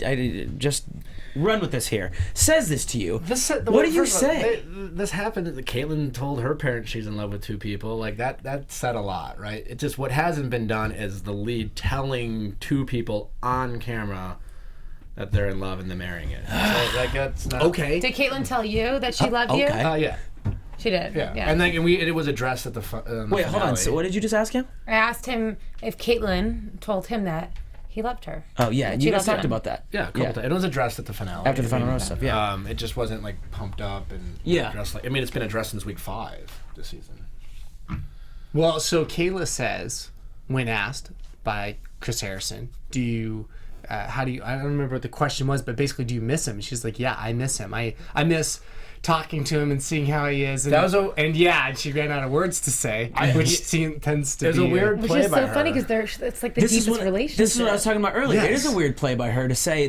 run with this here, says this to you, what do you say? This happened. Caitlyn told her parents she's in love with 2 people. Like that said a lot, right? It just what hasn't been done is the lead telling 2 people on camera that they're in love and they're marrying it. So like that's not Okay. Did Caitlyn tell you that she loved you? okay. Yeah. She did. Yeah. Yeah. And then it was addressed at the Wait, hold on. finale. So what did you just ask him? I asked him if Caitlyn told him that he loved her. Oh yeah, That and she you guys loved talked him. about that. Yeah, a couple times. It was addressed at the finale. After the final round stuff, yeah. It just wasn't like pumped up and Yeah. addressed like. I mean, it's been addressed since week 5 this season. Well, so Kayla says, when asked by Chris Harrison, do you, how do you, I don't remember what the question was, but basically, do you miss him? She's like, yeah, I miss him. I miss talking to him and seeing how he is. And, and she ran out of words to say, which tends to There's be a weird Which play is by so her. funny because it's like the deepest relationship. This is what I was talking about earlier. It Yes. is a weird play by her to say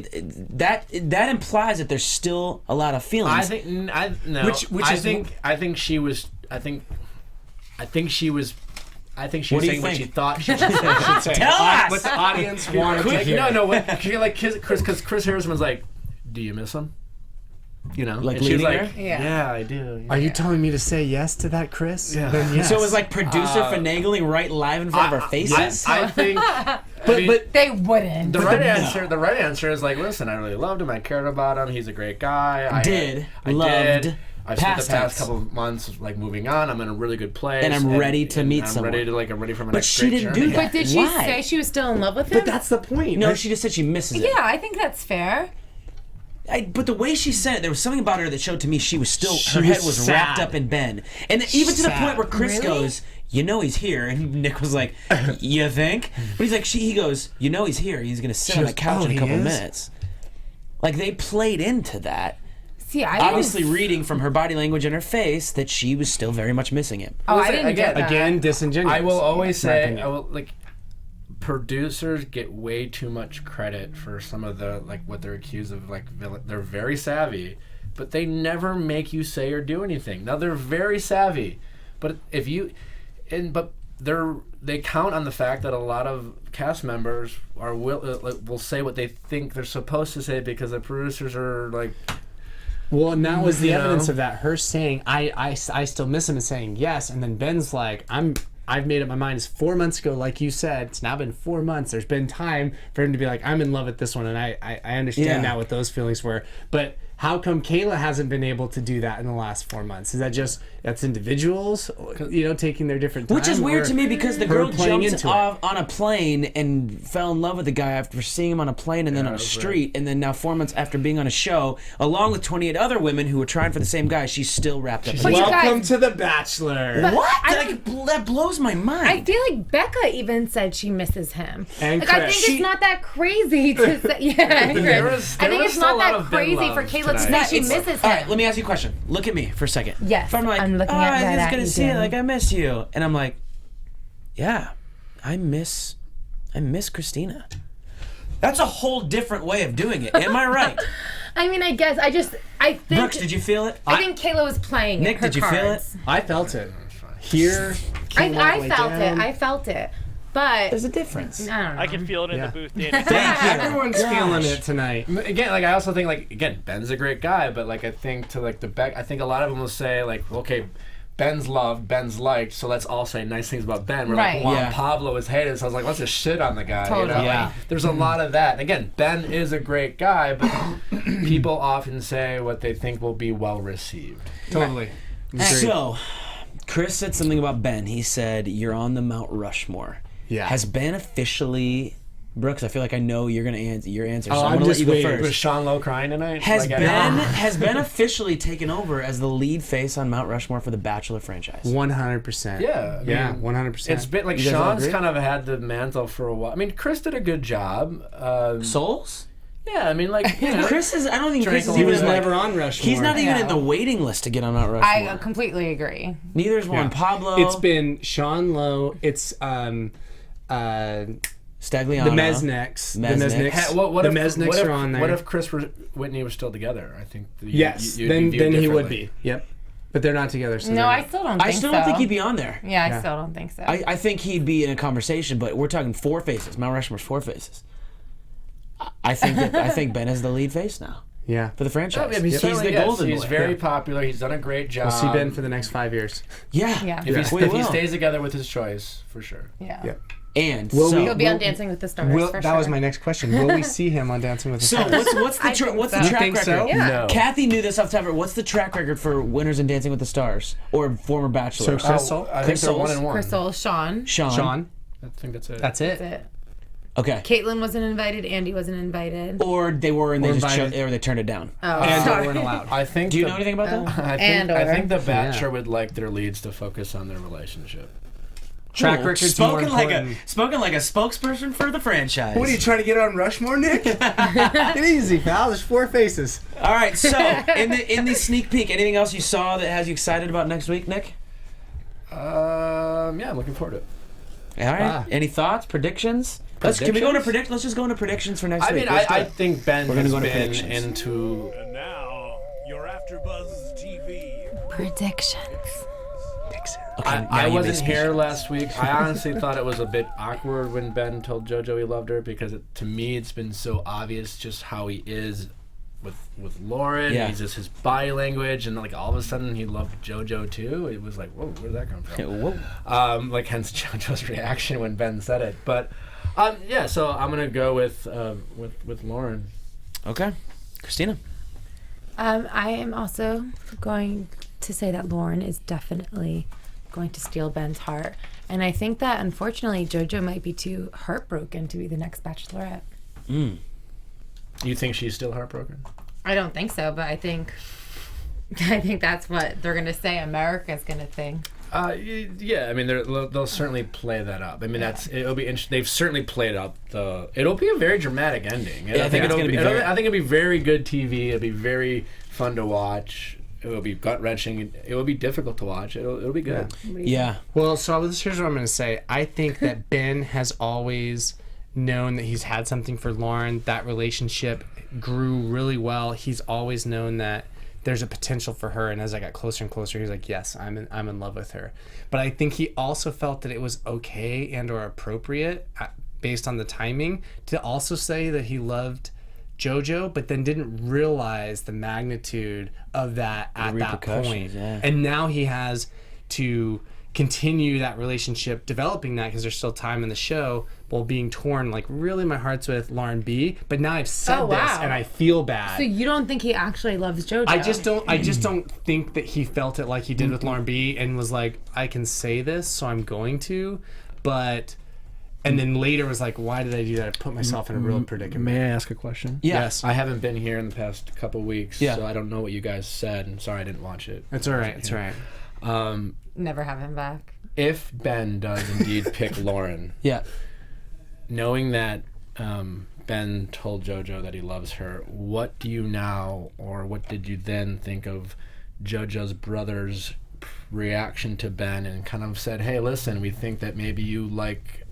that implies that there's still a lot of feelings. I think no. I think she was What do you saying what think? she thought she should say. Tell us! what the audience wanted to hear. No. Because Chris Harrison was like, "Do you miss him?" You know, Like and she's leading like, her? Yeah. I do. Are you telling me to say yes to that, Chris? Yeah. Then yes. So it was like producer finagling right live in front of our faces. I think, but They wouldn't. the right answer is like, listen, I really loved him. I cared about him. He's a great guy. I spent past the past tense. couple of months like moving on. I'm in a really good place, And I'm ready to meet I'm someone. I'm ready for my But next she great didn't journey. do that. But did she Why? say she was still in love with him? but that's the point. No, she just said she misses it. Yeah, I think that's fair. But the way she said it, there was something about her that showed to me she was still, She her head was was sad. wrapped up in Ben. And even to the Sad. point where Chris Really? goes, you know he's here. And Nick was like, you think? But he's like, he goes, you know he's here. He's going to sit She on goes, the couch "Oh, in a he couple is?" minutes. Like, they played into that. See, I didn't. Obviously reading from her body language and her face that she was still very much missing him. Oh, I Listen, didn't get that. Again, disingenuous. I will always my say, opinion. producers get way too much credit for some of the what they're accused of. They're very savvy, but they never make you say or do anything. Now they're very savvy, but they count on the fact that a lot of cast members will say what they think they're supposed to say because the producers are like. Well, and that was the You know? evidence of that. Her saying, I still miss him, and saying yes. And then Ben's like, I've made up my mind. It's 4 months ago, like you said. It's now been 4 months. There's been time for him to be like, I'm in love with this one. And I understand now what those feelings were. But how come Kayla hasn't been able to do that in the last 4 months? Is that just, that's individuals, taking their different time? Which is weird to me because the girl playing jumped into it? off on a plane and fell in love with the guy after seeing him on a plane and then on a street. And then now 4 months after being on a show, along with 28 other women who were trying for the same guy, she's still wrapped up in But you Welcome guys- to The Bachelor. But What? I That blows my mind. I feel like Becca even said she misses him. And like I Chris. think it's not that crazy to say. Yeah, Chris. I think was it's still not a lot that of Ben crazy for love Caleb to say tonight. she misses him. All right, let me ask you a question. Look at me for a second. Yes, If I'm like, I'm looking oh, at I that was at gonna you, see it, Dan. like I miss you, and I'm like, yeah, I miss Kristina. That's a whole different way of doing it. Am I right? I mean, I guess I think Brooks, did you feel it? I think Kayla was playing Nick, her did you cards. feel it? I felt it. Here, I felt it. But There's a difference. I don't know. I can feel it in the booth, Danny. Thank you. everyone's feeling it tonight. Again, I also think Ben's a great guy, but I think to I think a lot of them will say okay, Ben's loved, Ben's liked, so let's all say nice things about Ben. We're Right. like, Juan Yeah. Pablo is hated, so I was like, let's just shit on the guy. Totally. Yeah. There's a lot of that. And again, Ben is a great guy, but people often say what they think will be well received. Totally. So, Chris said something about Ben. He said, "You're on the Mount Rushmore." Yeah. Has Ben officially, Brooks? I feel like I know you're gonna answer your answer. So Oh, I'm I'm gonna let just you go waiting. first. Was Sean Lowe crying tonight? Has Ben officially taken over as the lead face on Mount Rushmore for the Bachelor franchise? 100%. Yeah. Yeah, 100%. It's been like You guys all Sean's agree? kind of had the mantle for a while. I mean, Chris did a good job. Souls? Yeah, I mean, Chris is. I don't think Chris is He even. was never on Rushmore. He's not even Yeah. in the waiting list to get on Mount Rushmore. I completely agree. Neither is Juan Yeah. Pablo. It's been Sean Lowe. It's Stagliano. the Mesniks. The Mesniks. Mesniks. what the if, Mesniks what if, are on there. What if Chris Whitney was still together? I think. Yes, you'd then be viewed he would differently. be. Yep. But they're not together. So No, they're- I still don't think I so. still don't think he'd be on there. Yeah, I Yeah. still don't think so. I think he'd be in a conversation, but we're talking four faces. Mount Rushmore's four faces. I think Ben is the lead face now. Yeah. for the franchise. I mean, he's the golden He's boy. very popular. He's done a great job. We'll see Ben for the next 5 years. Yeah. If he stays together with his choice, for sure. Yeah. And He'll be on Dancing with the Stars. For that sure. was my next question. Will we see him on Dancing with the So Stars? what's the track think record? so? Yeah. No. Kathy knew this off the top of her. What's the track record for winners in Dancing with the Stars or former Bachelor? So Crystal, I think they're Crystal's- 1-1. Crystal, Sean. Sean. I think that's it. That's it. That's it. Okay. Caitlyn wasn't invited. Andy wasn't invited. Or they were and they Or just invited. or they turned it down. Oh, And they sorry. weren't allowed. I think. Do you know anything about that? I think the Bachelor would like their leads to focus on their relationship. Track Cool. record's more spoken like important. a spokesperson for the franchise. What are you trying to get on Rushmore, Nick? Get easy, pal. There's 4 faces. All right, so in the sneak peek, anything else you saw that has you excited about next week, Nick? Yeah, I'm looking forward to it. All right. Any thoughts, predictions? Can we go into predict? Let's just go into predictions for next I week. mean, Let's do I it. think Ben We're gonna has go into been predictions. into. And now, your AFTERBUZZ TV. Predictions. Okay, now I you may wasn't speak. here last week. I honestly thought it was a bit awkward when Ben told JoJo he loved her because to me it's been so obvious just how he is with Lauren. Yeah. He's just his body language, and like all of a sudden he loved JoJo too. It was like, whoa, where did that come from? Whoa. Like hence JoJo's reaction when Ben said it. But yeah, so I'm gonna go with Lauren. Okay, Kristina. I am also going to say that Lauren is definitely going to steal Ben's heart. And I think that, unfortunately, JoJo might be too heartbroken to be the next Bachelorette. You think she's still heartbroken? I don't think so, but I think that's what they're going to say America's going to think. Yeah, I mean they'll certainly play that up. I mean it'll be interesting. They've certainly played up it'll be a very dramatic ending. Yeah, I think it's gonna be I think it'll be very good TV. It'll be very fun to watch. It will be gut wrenching. It will be difficult to watch. It'll be good. Yeah. Well, so here's what I'm going to say. I think that Ben has always known that he's had something for Lauren. That relationship grew really well. He's always known that there's a potential for her, and as I got closer and closer, he was like, yes, I'm in love with her. But I think he also felt that it was okay and or appropriate based on the timing to also say that he loved JoJo, but then didn't realize the magnitude of that at that point. Yeah. And now he has to continue that relationship, developing that because there's still time in the show, while being torn. Like, really, my heart's with Lauren B. But now I've said Oh, wow. this, and I feel bad. So you don't think he actually loves JoJo? I just don't think that he felt it like he did with Lauren B. and was like, I can say this, so I'm going to, but. And then later was like, why did I do that? I put myself in a real predicament. May I ask a question? Yeah. Yes. I haven't been here in the past couple weeks, Yeah. so I don't know what you guys said. I'm sorry I didn't watch it. It's all right. It's all right. Never have him back. If Ben does indeed pick Lauren, Yeah. knowing that Ben told JoJo that he loves her, what do you now, or what did you then think of JoJo's brother's reaction to Ben and kind of said, hey, listen, we think that maybe you like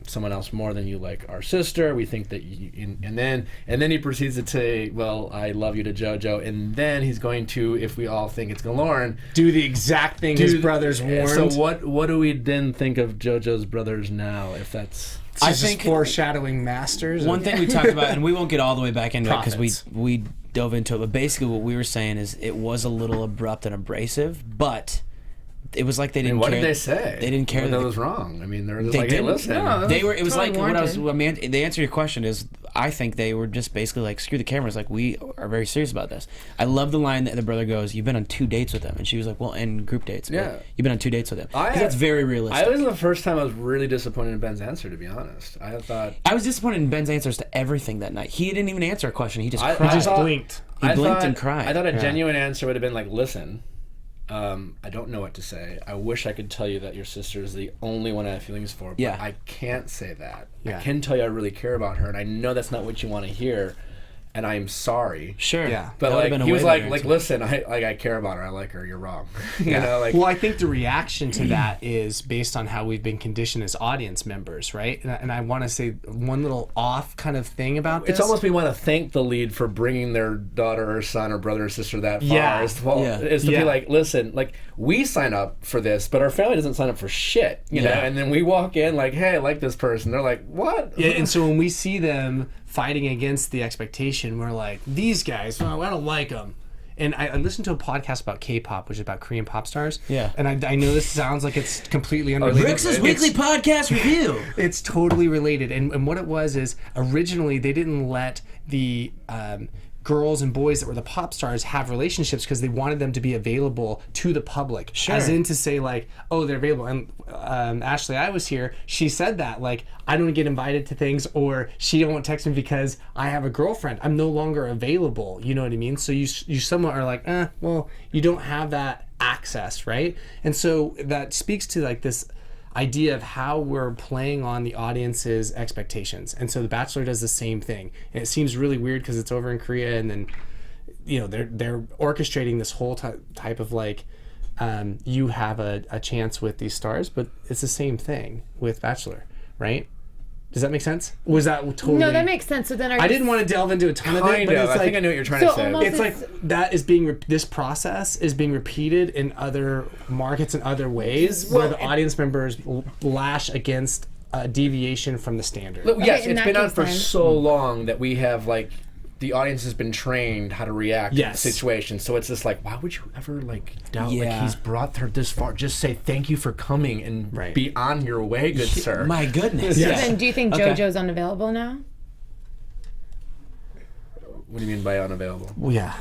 someone else more than you like our sister. We think that you, and then he proceeds to say, well, I love you to JoJo, and then he's going to, if we all think it's Lauren, Do the exact thing his brothers warned. So what do we then think of JoJo's brothers now, if that's... I think foreshadowing masters. One thing we talked about, and we won't get all the way back into it because Prophets. we dove into it, but basically what we were saying is it was a little abrupt and abrasive, but it was like they didn't what care. did they say? They didn't care That that was wrong. I mean, they were just They like, hey, didn't. listen. No. They were. It was Totally like what I was. warranted. I mean, the answer to your question is, I think they were just basically like, screw the cameras. Like, we are very serious about this. I love the line that the brother goes, "You've been on 2 dates with him," and she was like, "Well, and group dates." But Yeah. you've been on 2 dates with him. 'Cause that's very realistic. I was the first time I was really disappointed in Ben's answer, to be honest. I thought... I was disappointed in Ben's answers to everything that night. He didn't even answer a question. He just I cried. just blinked. He blinked and cried. I thought a genuine answer would have been like, listen, I don't know what to say. I wish I could tell you that your sister is the only one I have feelings for, but Yeah. I can't say that. Yeah. I can tell you I really care about her, and I know that's not what you want to hear, and I am sorry. Sure. Yeah. But That would've like been a he was way like, better like answer. listen, I care about her. I like her. You're wrong. you know, like Well, I think the reaction to that is based on how we've been conditioned as audience members, right? And I want to say one little off kind of thing about this. it's almost we want to thank the lead for bringing their daughter or son or brother or sister that far. Yeah. Is to Yeah. be like, listen, like we sign up for this, but our family doesn't sign up for shit, you know. Yeah. And then we walk in like, hey, I like this person. They're like, what? Yeah, and so when we see them fighting against the expectation. We're like, these guys, oh, I don't like them. And I listened to a podcast about K-pop, which is about Korean pop stars. Yeah. And I know this sounds like it's completely unrelated. Brooks' weekly podcast review. It's totally related. And what it was is originally they didn't let the girls and boys that were the pop stars have relationships because they wanted them to be available to the public. Sure. As in to say like, oh, they're available. And Ashley, I was here. She said that like, I don't get invited to things, or she won't text me because I have a girlfriend. I'm no longer available. You know what I mean? So you somewhat are like, well, you don't have that access, right? And so that speaks to like this idea of how we're playing on the audience's expectations. And so The Bachelor does the same thing. And it seems really weird because it's over in Korea, and then they're orchestrating this whole type of like you have a chance with these stars, but it's the same thing with Bachelor, right? Does that make sense? Was that totally... No, that makes sense. So then I didn't want to delve into a ton of it, but it's like... I think I know what you're trying to say. It's like that is being... This process is being repeated in other markets and other ways where the audience members lash against a deviation from the standard. Look, yes, Okay, it's been on for so long that we have, like... The audience has been trained how to react in situations. So it's just like, why would you ever like doubt like he's brought her this far? Just say thank you for coming and be on your way, good sir. My goodness. Yes. Then do you think JoJo's unavailable now? What do you mean by unavailable? Well, yeah.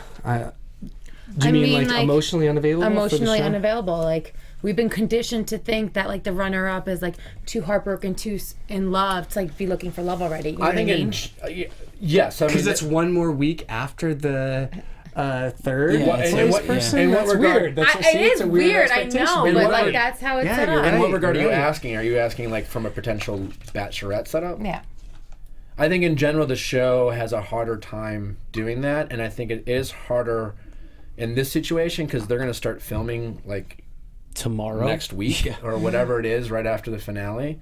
Do you mean like emotionally unavailable? Emotionally unavailable. Like we've been conditioned to think that like the runner-up is like too heartbroken, too in love, to like be looking for love already. You know I think what I mean? Yes, because it's one more week after the third. Yeah, and what regard? It is weird, I know, but like that's how it's set up. In what regard are you asking? Are you asking like from a potential bachelorette setup? Yeah. I think in general the show has a harder time doing that, and I think it is harder in this situation because they're going to start filming like tomorrow, next week, or whatever it is, right after the finale.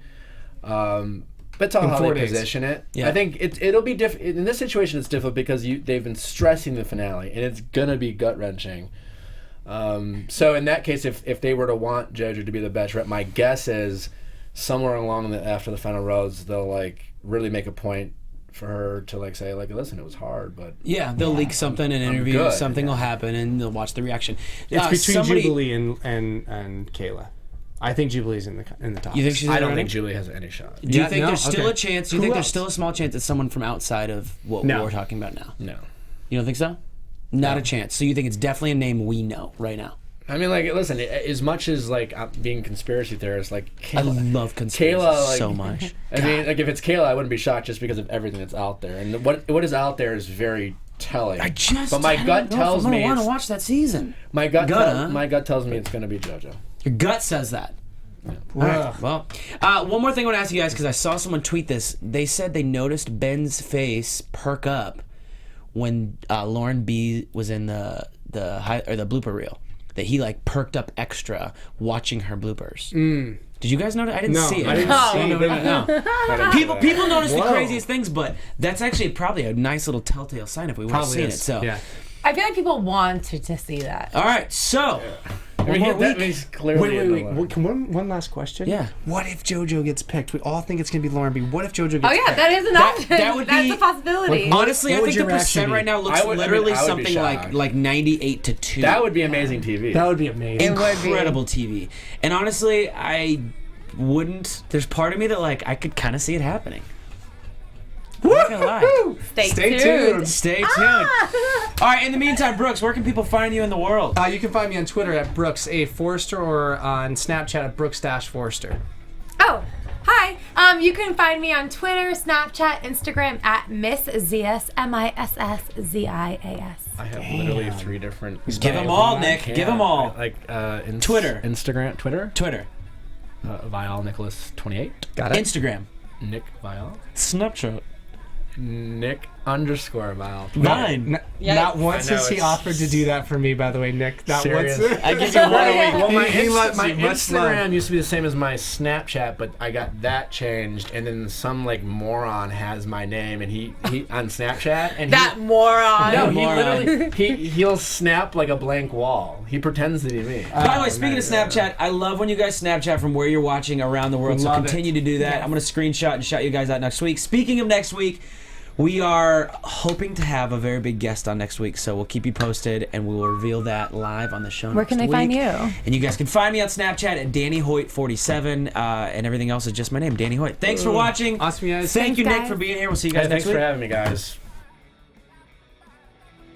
That's all how they position it. Yeah. I think it'll be different. In this situation, it's difficult because they've been stressing the finale, and it's going to be gut-wrenching. So in that case, if they were to want JoJo to be the bachelorette, my guess is somewhere along after the final rose, they'll like really make a point for her to like say like, listen, it was hard, but they'll leak something, an interview, something will happen, and they'll watch the reaction. It's between Jubilee and Kayla. I think Jubilee's in the top. You think she's? I don't think Jubilee has any shot. Do you think there's still a chance? Do you think there's still a small chance that someone from outside of what we're talking about now? No. You don't think so? Not a chance. So you think it's definitely a name we know right now? I mean, like, listen. As much as like being conspiracy theorist, like Kayla, I love conspiracy so much. I mean, like if it's Kayla, I wouldn't be shocked just because of everything that's out there, and what is out there is very telling. But my gut tells me I want to watch that season. My gut tells me it's going to be JoJo. Your gut says that. Yeah. All right. Well, one more thing I want to ask you guys because I saw someone tweet this. They said they noticed Ben's face perk up when Lauren B was in the blooper reel. That he like perked up extra watching her bloopers. Did you guys notice? I didn't see it. I didn't see it. People notice the craziest things, but that's actually probably a nice little telltale sign if we would have seen it. So I feel like people wanted to see that. All right, so. I mean, that means clearly. Wait. One last question. Yeah. What if JoJo gets picked? We all think it's going to be Lauren B. What if JoJo gets picked? Oh, yeah, that is an option. That's a possibility. Honestly, I think the percent right now looks literally something like 98-2. That would be amazing TV. That would be amazing. Incredible TV. And honestly, I wouldn't. There's part of me that, like, I could kind of see it happening. I'm not gonna lie. Stay tuned. Stay tuned. All right, in the meantime, Brooks, where can people find you in the world? You can find me on Twitter at Brooks A. Forrester or on Snapchat at Brooks-Forrester. Oh, hi. You can find me on Twitter, Snapchat, Instagram at Miss Zias, MISSZIAS. I have literally 3 different. Give them all, Nick. Give them all. Like Twitter. Instagram. Twitter. Viall Nicholas 28. Got it. Instagram. Nick Viall. Snapchat. Nick_Viall. Mine. Not once has he offered to do that for me, by the way, Nick. Not once. I give you 1 a week. Well, my Instagram used to be the same as my Snapchat, but I got that changed, and then some like moron has my name, and he on Snapchat, and moron. No, he literally he'll snap like a blank wall. He pretends to be me. By the way, speaking of Snapchat, I love when you guys Snapchat from where you're watching around the world. So continue to do that. I'm gonna screenshot and shout you guys out next week. Speaking of next week. We are hoping to have a very big guest on next week, so we'll keep you posted, and we will reveal that live on the show. Where can they find you? And you guys can find me on Snapchat at DannyHoyt47, and everything else is just my name, Danny Hoyt. Thanks for watching. Awesome, guys. Thank you, Thanks, Nick, guys. for being here. We'll see you guys Hey, next thanks week. for having me, guys.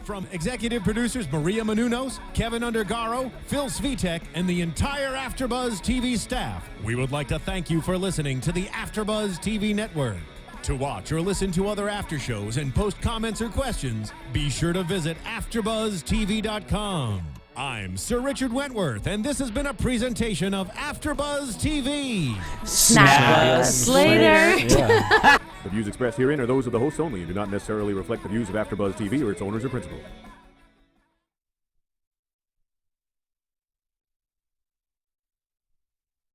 From executive producers Maria Menounos, Kevin Undergaro, Phil Svitek, and the entire AfterBuzz TV staff, we would like to thank you for listening to the AfterBuzz TV network. To watch or listen to other after shows and post comments or questions, be sure to visit AfterBuzzTV.com. I'm Sir Richard Wentworth, and this has been a presentation of AfterBuzz TV. Snap us later. The views expressed herein are those of the hosts only and do not necessarily reflect the views of AfterBuzz TV or its owners or principals.